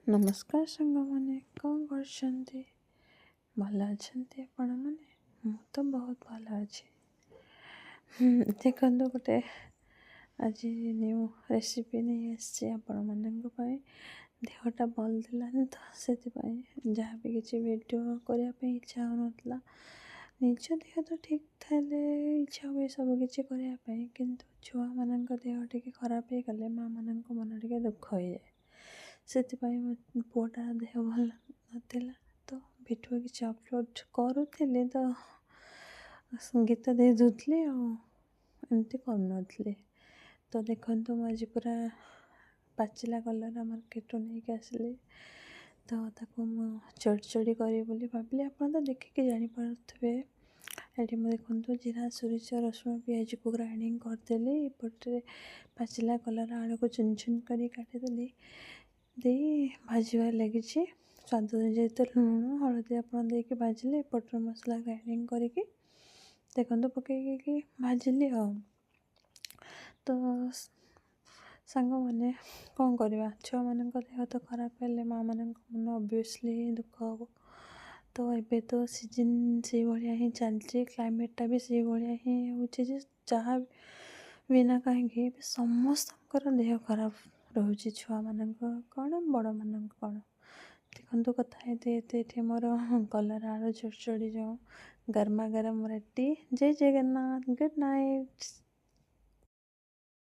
ନମସ୍କାର ସାଙ୍ଗମାନେ, କ'ଣ କରୁଛନ୍ତି? ଭଲ ଅଛନ୍ତି ଆପଣମାନେ? ମୁଁ ତ ବହୁତ ଭଲ ଅଛି। ଦେଖନ୍ତୁ, ଗୋଟେ ଆଜି ନ୍ୟୁ ରେସିପି ନେଇ ଆସିଛି ଆପଣମାନଙ୍କ ପାଇଁ। ଦେହଟା ଭଲ ଥିଲାନି ତ, ସେଥିପାଇଁ ଯାହା ବି କିଛି ଭିଡ଼ିଓ କରିବା ପାଇଁ ଇଚ୍ଛା ହେଉନଥିଲା। ନିଜ ଦେହ ତ ଠିକ୍ ଥିଲେ ଇଚ୍ଛା ହୁଏ ସବୁ କିଛି କରିବା ପାଇଁ, କିନ୍ତୁ ଛୁଆମାନଙ୍କ ଦେହ ଟିକେ ଖରାପ ହେଇଗଲେ ମାଆମାନଙ୍କ ମନ ଟିକେ ଦୁଃଖ ହେଇଯାଏ। ସେଥିପାଇଁ ମୋ ପୁଅଟା ଦେହ ଭଲ ନଥିଲା, ତ ଭିଡ଼ିଓ କିଛି ଅପଲୋଡ଼ କରୁଥିଲି ତ ଗୀତ ଦେଇ ଦେଉଥିଲି ଆଉ ଏମିତି କରୁନଥିଲି। ତ ଦେଖନ୍ତୁ, ମୁଁ ଆଜି ପୁରା ପାଚିଲା କଲରା ମାର୍କେଟରୁ ନେଇକି ଆସିଲି। ତ ତାକୁ ମୁଁ ଚଡ଼ଚଡ଼ି କରିବି ବୋଲି ଭାବିଲି। ଆପଣ ତ ଦେଖିକି ଜାଣିପାରୁଥିବେ। ଏଠି ମୁଁ ଦେଖନ୍ତୁ ଜିରା, ସୋରିଷ, ରସୁଣ, ପିଆଜକୁ ଗ୍ରାଇଣ୍ଡିଙ୍ଗ କରିଦେଲି। ଏପଟରେ ପାଚିଲା କଲରା ଆଳୁକୁ ଚୁନ ଚୁନ କରି କାଟିଦେଲି ଦେଇ ଭାଜିବାରେ ଲାଗିଛି। ସ୍ୱାଦ ଯେହେତୁ ଲୁଣ ହଳଦୀ ଆପଣ ଦେଇକି ଭାଜିଲେ, ଏପଟର ମସଲା ଗ୍ରାଇଣ୍ଡିଙ୍ଗ କରିକି ଦେଖନ୍ତୁ ପକାଇକି ଭାଜିଲି ଆଉ। ତ ସାଙ୍ଗମାନେ କ'ଣ କରିବା, ଛୁଆମାନଙ୍କ ଦେହ ତ ଖରାପ ହେଲେ ମାଆମାନଙ୍କ ମନ ଅବଭିୟସ୍ଲି ଦୁଃଖ ହେବ। ତ ଏବେ ତ ସିଜନ୍ ସେଇଭଳିଆ ହିଁ ଚାଲିଛି, କ୍ଲାଇମେଟଟା ବି ସେଇଭଳିଆ ହିଁ ହେଉଛି ଯେ ଯାହା ବିନା କାହିଁକି ଏବେ ସମସ୍ତଙ୍କର ଦେହ ଖରାପ ରହୁଛି। ଛୁଆମାନଙ୍କ କ'ଣ, ବଡ଼ମାନଙ୍କ କ'ଣ। ଦେଖନ୍ତୁ, କଥା ଏଠି ମୋର କଲରା ଆଳୁ ଚଡ଼ଚଡ଼ି ଯେଉଁ ଗରମା ଗରମ ରେଡ଼ି। ଜୟ ଜଗନ୍ନାଥ, ଗୁଡ୍ ନାଇଟ୍।